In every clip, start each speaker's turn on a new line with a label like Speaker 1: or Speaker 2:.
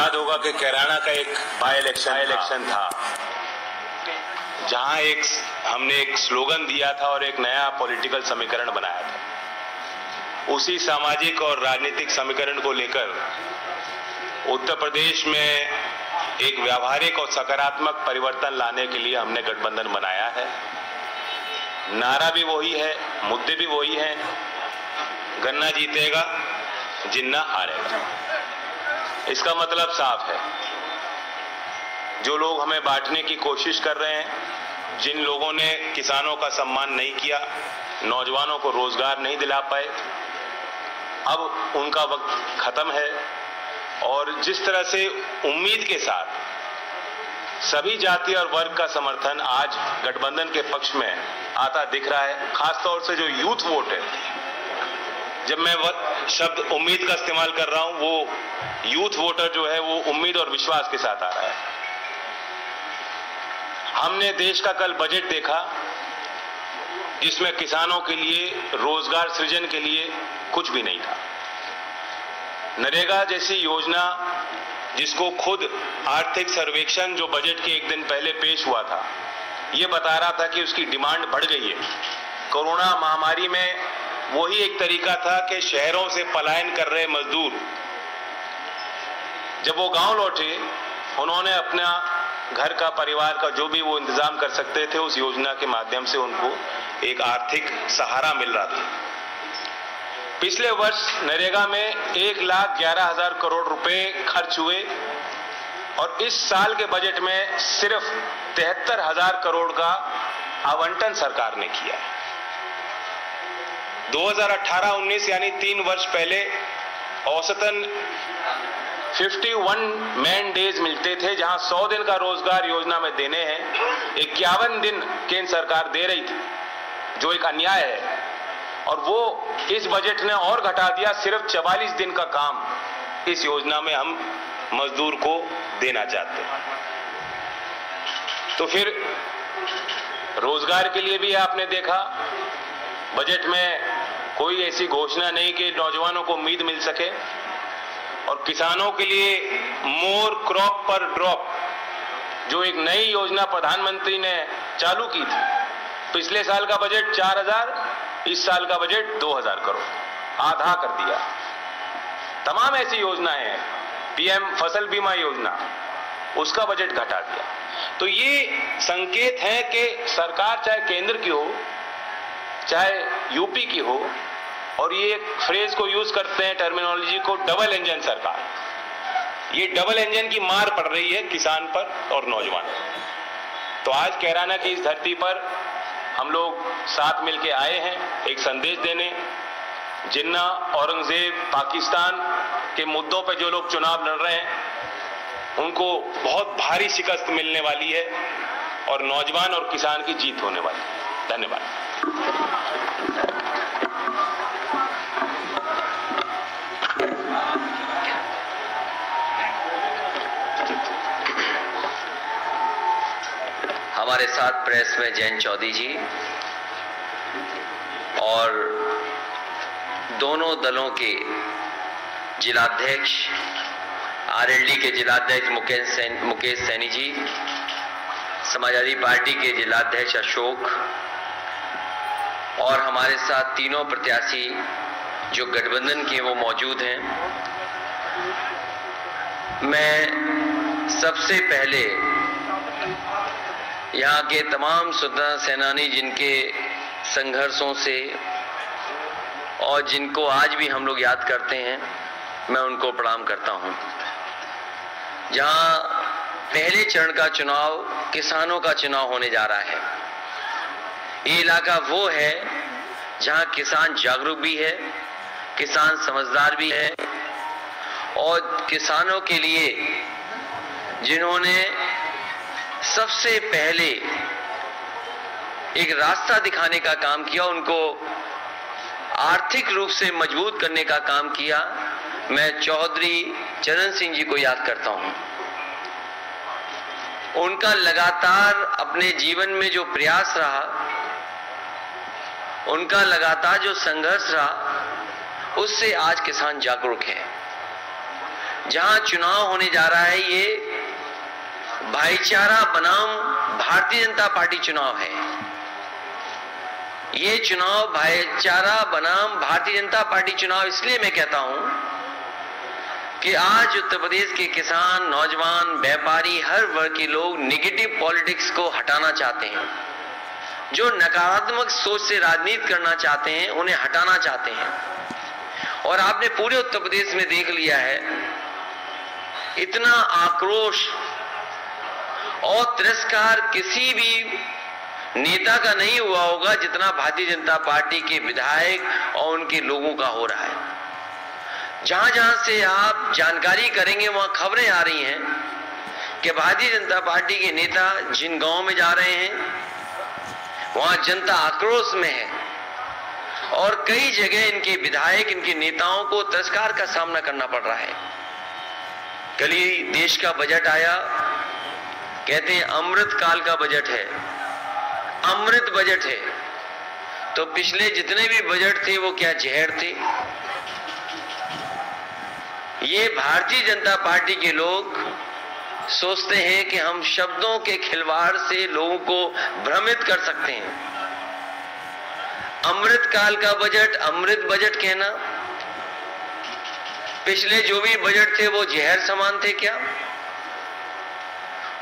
Speaker 1: याद होगा कि कैराना का एक बाय इलेक्शन था जहां हमने एक स्लोगन दिया था और एक नया पॉलिटिकल समीकरण बनाया था। उसी सामाजिक और राजनीतिक समीकरण को लेकर उत्तर प्रदेश में एक व्यावहारिक और सकारात्मक परिवर्तन लाने के लिए हमने गठबंधन बनाया है। नारा भी वही है, मुद्दे भी वही हैं। गन्ना जीतेगा, जिन्ना हारेगा। इसका मतलब साफ है। जो लोग हमें बांटने की कोशिश कर रहे हैं, जिन लोगों ने किसानों का सम्मान नहीं किया, नौजवानों को रोजगार नहीं दिला पाए, अब उनका वक्त खत्म है। और जिस तरह से उम्मीद के साथ सभी जाति और वर्ग का समर्थन आज गठबंधन के पक्ष में आता दिख रहा है, खासतौर से जो यूथ वोट है, जब मैं शब्द उम्मीद का इस्तेमाल कर रहा हूं, वो यूथ वोटर जो है वो उम्मीद और विश्वास के साथ आ रहा है। हमने देश का कल बजट देखा जिसमें किसानों के लिए, रोजगार सृजन के लिए कुछ भी नहीं था। नरेगा जैसी योजना जिसको खुद आर्थिक सर्वेक्षण जो बजट के एक दिन पहले पेश हुआ था, ये बता रहा था कि उसकी डिमांड बढ़ गई है। कोरोना महामारी में वही एक तरीका था कि शहरों से पलायन कर रहे मजदूर जब वो गांव लौटे, उन्होंने अपना घर का, परिवार का जो भी वो इंतजाम कर सकते थे, उस योजना के माध्यम से उनको एक आर्थिक सहारा मिल रहा था। पिछले वर्ष नरेगा में 1,11,000 करोड़ रुपए खर्च हुए और इस साल के बजट में सिर्फ 73,000 करोड़ का आवंटन सरकार ने किया है। 2018-19 यानी 3 वर्ष पहले औसतन 51 मैन डेज मिलते थे, जहां 100 दिन का रोजगार योजना में देने हैं। 51 दिन केंद्र सरकार दे रही थी, जो एक अन्याय है। और वो इस बजट ने और घटा दिया, सिर्फ 44 दिन का काम इस योजना में हम मजदूर को देना चाहते हैं। तो फिर रोजगार के लिए भी आपने देखा बजट में कोई ऐसी घोषणा नहीं कि नौजवानों को उम्मीद मिल सके। और किसानों के लिए मोर क्रॉप पर ड्रॉप, जो एक नई योजना प्रधानमंत्री ने चालू की थी। पिछले साल का बजट 4,000, इस साल का बजट 2,000 करोड़, आधा कर दिया। तमाम ऐसी योजनाएं हैं, पीएम फसल बीमा योजना, उसका बजट घटा दिया। तो ये संकेत है कि सरकार चाहे केंद्र की हो, चाहे यूपी की हो, और ये एक फ्रेज को यूज करते हैं, टर्मिनोलॉजी को, डबल इंजन सरकार। ये डबल इंजन की मार पड़ रही है किसान पर और नौजवान पर। तो आज कैराना की इस धरती पर हम लोग साथ मिलके आए हैं एक संदेश देने। जिन्ना, औरंगजेब, पाकिस्तान के मुद्दों पर जो लोग चुनाव लड़ रहे हैं, उनको बहुत भारी शिकस्त मिलने वाली है और नौजवान और किसान की जीत होने वाली है। धन्यवाद।
Speaker 2: हमारे साथ प्रेस में जयंत चौधरी जी और दोनों दलों के जिलाध्यक्ष, आरएलडी के जिलाध्यक्ष मुकेश सैनी जी, समाजवादी पार्टी के जिलाध्यक्ष अशोक, और हमारे साथ तीनों प्रत्याशी जो गठबंधन के वो मौजूद हैं। मैं सबसे पहले यहाँ के तमाम स्वतंत्रता सेनानी जिनके संघर्षों से और जिनको आज भी हम लोग याद करते हैं, मैं उनको प्रणाम करता हूँ। जहाँ पहले चरण का चुनाव किसानों का चुनाव होने जा रहा है, ये इलाका वो है जहाँ किसान जागरूक भी है, किसान समझदार भी है, और किसानों के लिए जिन्होंने सबसे पहले एक रास्ता दिखाने का काम किया, उनको आर्थिक रूप से मजबूत करने का काम किया, मैं चौधरी चरण सिंह जी को याद करता हूं। उनका लगातार अपने जीवन में जो प्रयास रहा, उनका लगातार जो संघर्ष रहा, उससे आज किसान जागरूक है। जहां चुनाव होने जा रहा है ये भाईचारा बनाम भारतीय जनता पार्टी चुनाव है। ये चुनाव भाईचारा बनाम भारतीय जनता पार्टी चुनाव इसलिए मैं कहता हूं कि आज उत्तर प्रदेश के किसान, नौजवान, व्यापारी, हर वर्ग के लोग नेगेटिव पॉलिटिक्स को हटाना चाहते हैं। जो नकारात्मक सोच से राजनीति करना चाहते हैं उन्हें हटाना चाहते हैं। और आपने पूरे उत्तर प्रदेश में देख लिया है, इतना आक्रोश और तिरस्कार किसी भी नेता का नहीं हुआ होगा जितना भारतीय जनता पार्टी के विधायक और उनके लोगों का हो रहा है। जहां जहां से आप जानकारी करेंगे वहां खबरें आ रही हैं कि भारतीय जनता पार्टी के नेता जिन गांव में जा रहे हैं वहां जनता आक्रोश में है और कई जगह इनके विधायक, इनके नेताओं को तिरस्कार का सामना करना पड़ रहा है। कल ही देश का बजट आया, कहते हैं अमृत काल का बजट है, अमृत बजट है। तो पिछले जितने भी बजट थे वो क्या जहर थे? ये भारतीय जनता पार्टी के लोग सोचते हैं कि हम शब्दों के खिलवाड़ से लोगों को भ्रमित कर सकते हैं। अमृत काल का बजट, अमृत बजट कहना, पिछले जो भी बजट थे वो जहर समान थे क्या?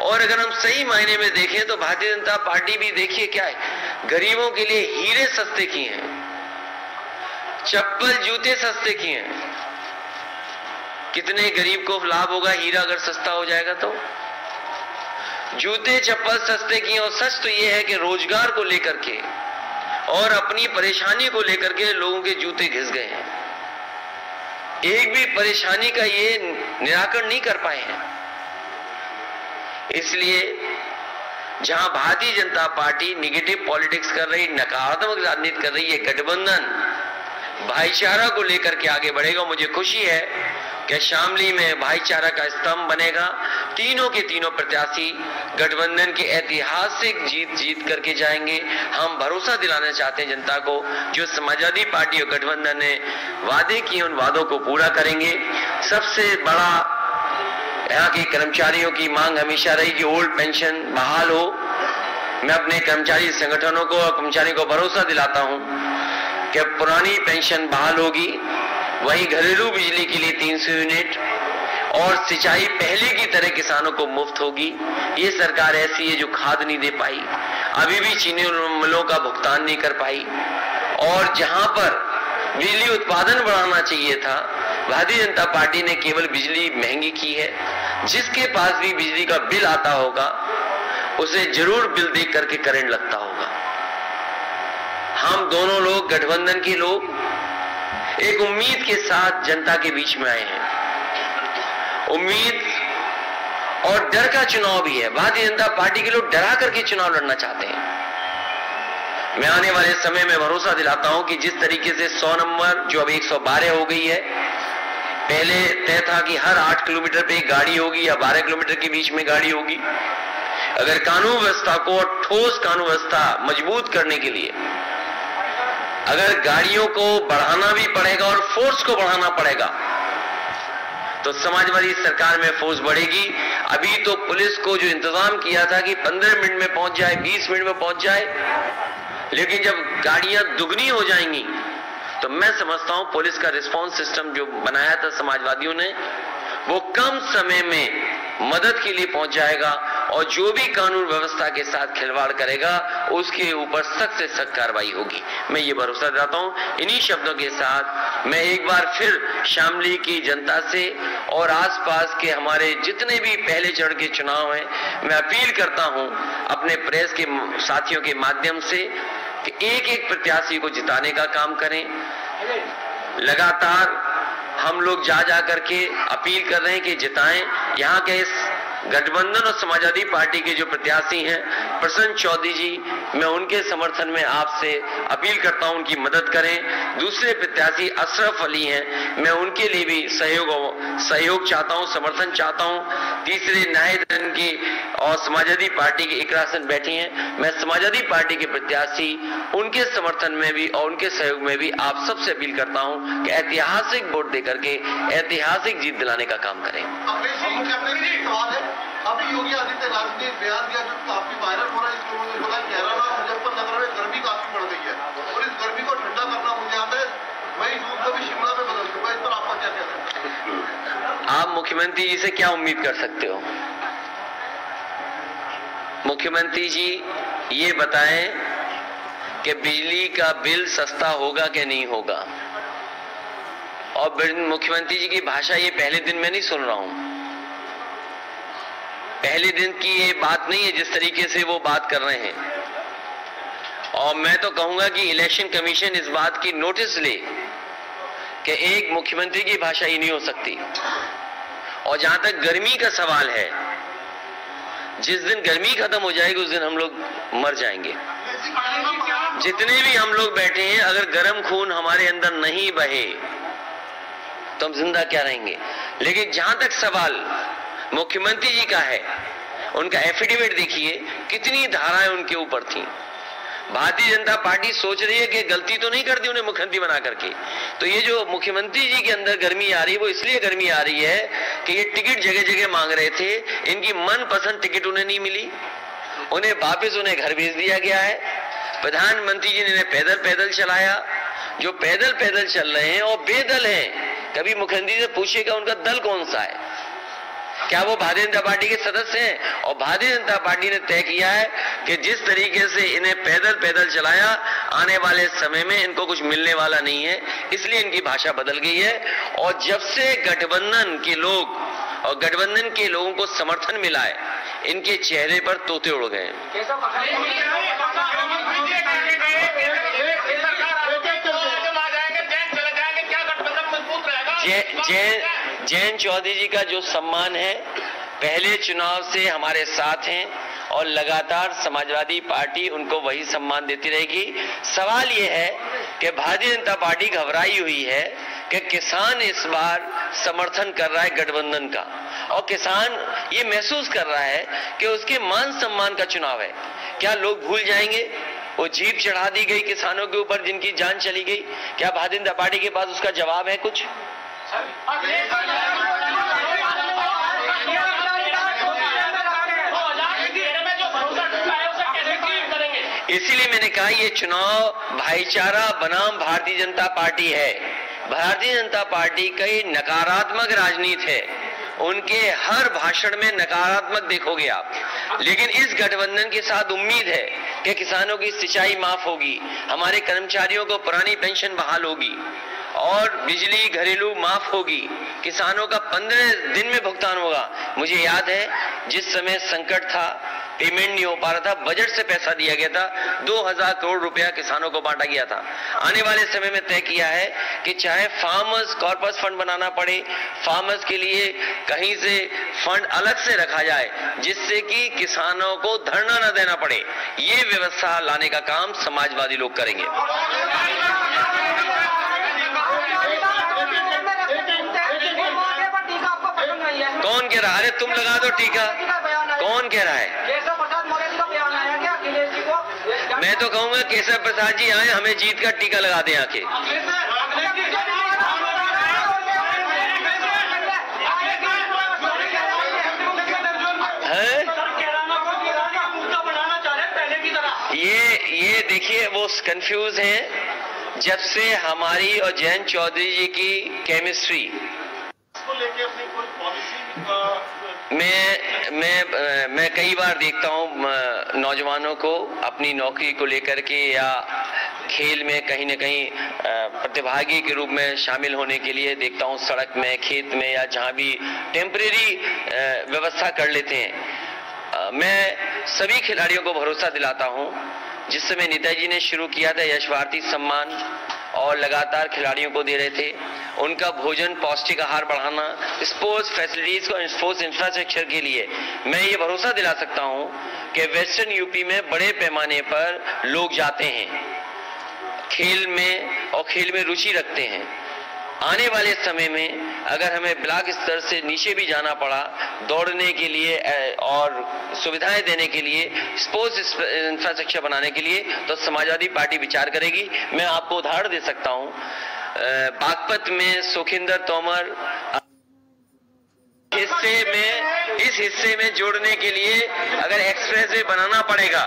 Speaker 2: और अगर हम सही मायने में देखें तो भारतीय जनता पार्टी भी देखिए क्या है, गरीबों के लिए हीरे सस्ते किए हैं, चप्पल जूते सस्ते किए हैं। कितने गरीब को लाभ होगा हीरा अगर सस्ता हो जाएगा तो? जूते चप्पल सस्ते किए। और सच तो यह है कि रोजगार को लेकर के और अपनी परेशानी को लेकर के लोगों के जूते घिस गए हैं। एक भी परेशानी का ये निराकरण नहीं कर पाए हैं। इसलिए जहां Bharatiya Janata party negative politics कर रही, नकारात्मक राजनीति कर रही है, गठबंधन भाईचारा को लेकर के आगे बढ़ेगा। मुझे खुशी है कि शामली में भाईचारा का स्तंभ बनेगा। तीनों के तीनों प्रत्याशी गठबंधन की ऐतिहासिक जीत करके जाएंगे। हम भरोसा दिलाना चाहते हैं जनता को, जो समाजवादी पार्टी और गठबंधन ने वादे किए उन वादों को पूरा करेंगे। सबसे बड़ा यहाँ के कर्मचारियों की मांग हमेशा रही कि ओल्ड पेंशन बहाल हो। मैं अपने कर्मचारी संगठनों को और कर्मचारियों को भरोसा दिलाता हूँ कि पुरानी पेंशन बहाल होगी। वहीं घरेलू बिजली के लिए 300 यूनिट और सिंचाई पहले की तरह किसानों को मुफ्त होगी। ये सरकार ऐसी है जो खाद नहीं दे पाई, अभी भी चीनी मिलों का भुगतान नहीं कर पाई। और जहां पर बिजली उत्पादन बढ़ाना चाहिए था, भारतीय जनता पार्टी ने केवल बिजली महंगी की है। जिसके पास भी बिजली का बिल आता होगा उसे जरूर बिल देख करके करंट लगता होगा। हम दोनों लोग, गठबंधन के लोग, एक उम्मीद के साथ जनता के बीच में आए हैं। उम्मीद और डर का चुनाव भी है। भारतीय जनता पार्टी के लोग डरा करके चुनाव लड़ना चाहते हैं। मैं आने वाले समय में भरोसा दिलाता हूं कि जिस तरीके से 100 नंबर जो अब 112 हो गई है, पहले तय था कि हर 8 किलोमीटर पे एक गाड़ी होगी या 12 किलोमीटर के बीच में गाड़ी होगी। अगर कानून व्यवस्था को और ठोस कानून व्यवस्था मजबूत करने के लिए अगर गाड़ियों को बढ़ाना भी पड़ेगा और फोर्स को बढ़ाना पड़ेगा तो समाजवादी सरकार में फोर्स बढ़ेगी। अभी तो पुलिस को जो इंतजाम किया था कि 15 मिनट में पहुंच जाए, 20 मिनट में पहुंच जाए, लेकिन जब गाड़ियां दुगनी हो जाएंगी तो मैं समझता हूं पुलिस का रिस्पांस सिस्टम जो बनाया था समाजवादियों ने वो कम समय में मदद के लिए पहुंच जाएगा और जो भी कानून व्यवस्था के साथ खिलवाड़ करेगा उसके ऊपर सख्त से सख्त कार्रवाई होगी। मैं ये भरोसा दिलाता हूं। इन्हीं शब्दों के साथ मैं एक बार फिर शामली की जनता से और आसपास के हमारे जितने भी पहले चरण के चुनाव हैं, मैं अपील करता हूं अपने प्रेस के साथियों के माध्यम से कि एक एक प्रत्याशी को जिताने का काम करें। लगातार हम लोग जा करके अपील कर रहे हैं कि जिताएं। यहाँ के इस गठबंधन और समाजवादी पार्टी के जो प्रत्याशी हैं प्रसन्न चौधरी जी, मैं उनके समर्थन में आपसे अपील करता हूं उनकी मदद करें। दूसरे प्रत्याशी अशरफ अली हैं, मैं उनके लिए भी सहयोग चाहता हूं, समर्थन चाहता हूं। तीसरे नाहिद की और समाजवादी पार्टी के इकरासन बैठी हैं। मैं समाजवादी पार्टी के प्रत्याशी उनके समर्थन में भी और उनके सहयोग में भी आप सबसे अपील करता हूं कि ऐतिहासिक वोट देकर के ऐतिहासिक जीत दिलाने का काम करें।
Speaker 3: अभी योगी आदित्यनाथ ने बयान दिया जो काफी वायरल हो रहा है, इसको उन्होंने बोला केरल और मुजफ्फरनगर में गर्मी काफी बढ़ गई है और इस गर्मी को ठंडा करना मुझे आता है वही दूध को भी शिमला में बदल चुका है। इस पर आपका क्या कहना है?
Speaker 2: आप मुख्यमंत्री जी से क्या उम्मीद कर सकते हो? मुख्यमंत्री जी ये बताएं कि बिजली का बिल सस्ता होगा कि नहीं होगा। और मुख्यमंत्री जी की भाषा ये पहले दिन में नहीं सुन रहा हूं, पहले दिन की ये बात नहीं है जिस तरीके से वो बात कर रहे हैं। और मैं तो कहूंगा कि इलेक्शन कमीशन इस बात की नोटिस ले कि एक मुख्यमंत्री की भाषा ही नहीं हो सकती। और जहां तक गर्मी का सवाल है, जिस दिन गर्मी खत्म हो जाएगी उस दिन हम लोग मर जाएंगे। जितने भी हम लोग बैठे हैं, अगर गर्म खून हमारे अंदर नहीं बहे तो हम जिंदा क्या रहेंगे। लेकिन जहां तक सवाल मुख्यमंत्री जी का है, उनका एफिडेविट देखिए, कितनी धाराएं उनके ऊपर थी। भारतीय जनता पार्टी सोच रही है कि गलती तो नहीं कर दी उन्हें मुख्यमंत्री बना करके। तो ये जो मुख्यमंत्री जी के अंदर गर्मी आ रही है वो इसलिए गर्मी आ रही है कि ये टिकट जगह जगह मांग रहे थे, इनकी मनपसंद टिकट उन्हें नहीं मिली, उन्हें वापस उन्हें घर भेज दिया गया है। प्रधानमंत्री जी ने इन्हें पैदल पैदल चलाया। जो पैदल पैदल चल रहे हैं और बेदल हैं, कभी मुख्यमंत्री से पूछिएगा उनका दल कौन सा है, क्या वो भारतीय जनता पार्टी के सदस्य हैं? और भारतीय जनता पार्टी ने तय किया है कि जिस तरीके से इन्हें पैदल पैदल चलाया, आने वाले समय में इनको कुछ मिलने वाला नहीं है, इसलिए इनकी भाषा बदल गई है। और जब से गठबंधन के लोग और गठबंधन के लोगों को समर्थन मिला है, इनके चेहरे पर तोते उड़ गए। जयंत चौधरी जी का जो सम्मान है, पहले चुनाव से हमारे साथ हैं और लगातार समाजवादी पार्टी उनको वही सम्मान देती रहेगी। सवाल ये है कि भारतीय जनता पार्टी घबराई हुई है कि किसान इस बार समर्थन कर रहा है गठबंधन का, और किसान ये महसूस कर रहा है कि उसके मान सम्मान का चुनाव है। क्या लोग भूल जाएंगे वो जीप चढ़ा दी गई किसानों के ऊपर जिनकी जान चली गई? क्या भारतीय जनता पार्टी के पास उसका जवाब है कुछ? इसीलिए मैंने कहा ये चुनाव भाईचारा बनाम भारतीय जनता पार्टी है। भारतीय जनता पार्टी की नकारात्मक राजनीति है, उनके हर भाषण में नकारात्मक देखोगे आप। लेकिन इस गठबंधन के साथ उम्मीद है कि किसानों की सिंचाई माफ होगी, हमारे कर्मचारियों को पुरानी पेंशन बहाल होगी और बिजली घरेलू माफ होगी, किसानों का 15 दिन में भुगतान होगा। मुझे याद है जिस समय संकट था, पेमेंट नहीं हो पा रहा था, बजट से पैसा दिया गया था, 2000 करोड़ रुपया किसानों को बांटा गया था। आने वाले समय में तय किया है कि चाहे फार्मर्स कॉर्पस फंड बनाना पड़े, फार्मर्स के लिए कहीं से फंड अलग से रखा जाए जिससे कि किसानों को धरना न देना पड़े। ये व्यवस्था लाने का काम समाजवादी लोग करेंगे। कौन कह रहा है? अरे तुम लगा दो टीका। कौन कह रहा है? मैं तो कहूंगा केशव प्रसाद जी आए, हमें जीत का टीका लगा दें आके। ये देखिए वो कंफ्यूज हैं। जब से हमारी और जयंत चौधरी जी की केमिस्ट्री, मैं कई बार देखता हूं नौजवानों को अपनी नौकरी को लेकर के या खेल में कहीं न कहीं प्रतिभागी के रूप में शामिल होने के लिए देखता हूं, सड़क में, खेत में या जहां भी टेम्परेरी व्यवस्था कर लेते हैं। मैं सभी खिलाड़ियों को भरोसा दिलाता हूं, जिस समय नेताजी ने शुरू किया था यश भारती सम्मान और लगातार खिलाड़ियों को दे रहे थे, उनका भोजन, पौष्टिक आहार बढ़ाना, स्पोर्ट्स फैसिलिटीज को, स्पोर्ट्स इंफ्रास्ट्रक्चर के लिए मैं ये भरोसा दिला सकता हूं कि वेस्टर्न यूपी में बड़े पैमाने पर लोग जाते हैं खेल में और खेल में रुचि रखते हैं। आने वाले समय में अगर हमें ब्लॉक स्तर से नीचे भी जाना पड़ा दौड़ने के लिए और सुविधाएं देने के लिए, स्पोर्ट्स इंफ्रास्ट्रक्चर बनाने के लिए, तो समाजवादी पार्टी विचार करेगी। मैं आपको उदाहरण दे सकता हूं, बागपत में सुखिंदर तोमर इस हिस्से में जोड़ने के लिए अगर एक्सप्रेसवे बनाना पड़ेगा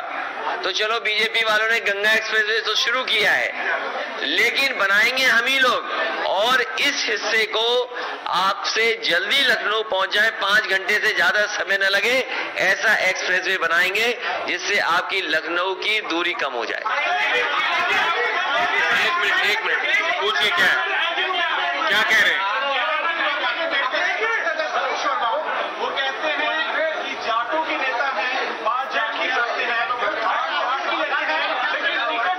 Speaker 2: तो चलो, बीजेपी वालों ने गंगा एक्सप्रेसवे तो शुरू किया है, लेकिन बनाएंगे हम ही लोग, और इस हिस्से को आपसे जल्दी लखनऊ पहुंच जाए, 5 घंटे से ज्यादा समय न लगे, ऐसा एक्सप्रेसवे बनाएंगे जिससे आपकी लखनऊ की दूरी कम हो जाए।
Speaker 1: एक मिनट पूछिए, क्या कह रहे हैं?
Speaker 4: वो कहते हैं कि जाटों के नेता हैं, बात जाट की करते हैं,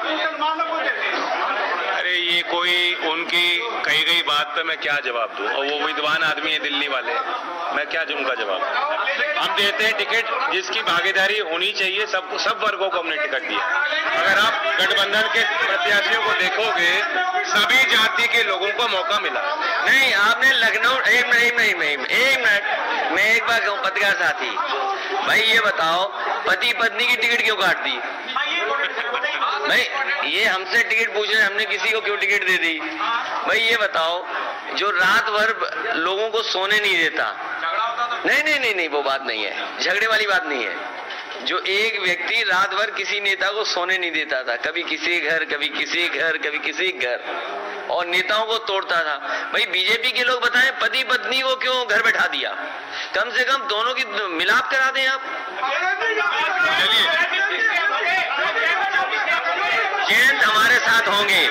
Speaker 4: मुसलमानों को देते हैं।
Speaker 1: अरे ये कोई उनकी कही गई बात पे मैं क्या जवाब दूं? और वो विद्वान आदमी है दिल्ली वाले, मैं क्या उनका जवाब? हम देते हैं टिकट, जिसकी भागीदारी होनी चाहिए, सब वर्गों को हमने टिकट दिया। अगर आप गठबंधन के प्रत्याशियों को देखोगे, सभी जाति के लोगों को मौका मिला।
Speaker 2: नहीं, आपने लखनऊ, एक मिनट, मैं एक बार कहूँ, पत्रकार साथी भाई ये बताओ, पति पत्नी की टिकट क्यों काट दी? भाई ये हमसे टिकट पूछ रहे, हमने किसी को क्यों टिकट दे दी? भाई ये बताओ, जो रात भर लोगों को सोने नहीं देता, नहीं, वो बात नहीं है, झगड़े वाली बात नहीं है। जो एक व्यक्ति रात भर किसी नेता को सोने नहीं देता था, कभी किसी घर, कभी किसी घर, कभी किसी घर, और नेताओं को तोड़ता था, भाई बीजेपी के लोग बताएं, पति पत्नी को क्यों घर बैठा दिया? कम से कम दोनों की मिलाप करा दें आप। जयंत हमारे साथ होंगे।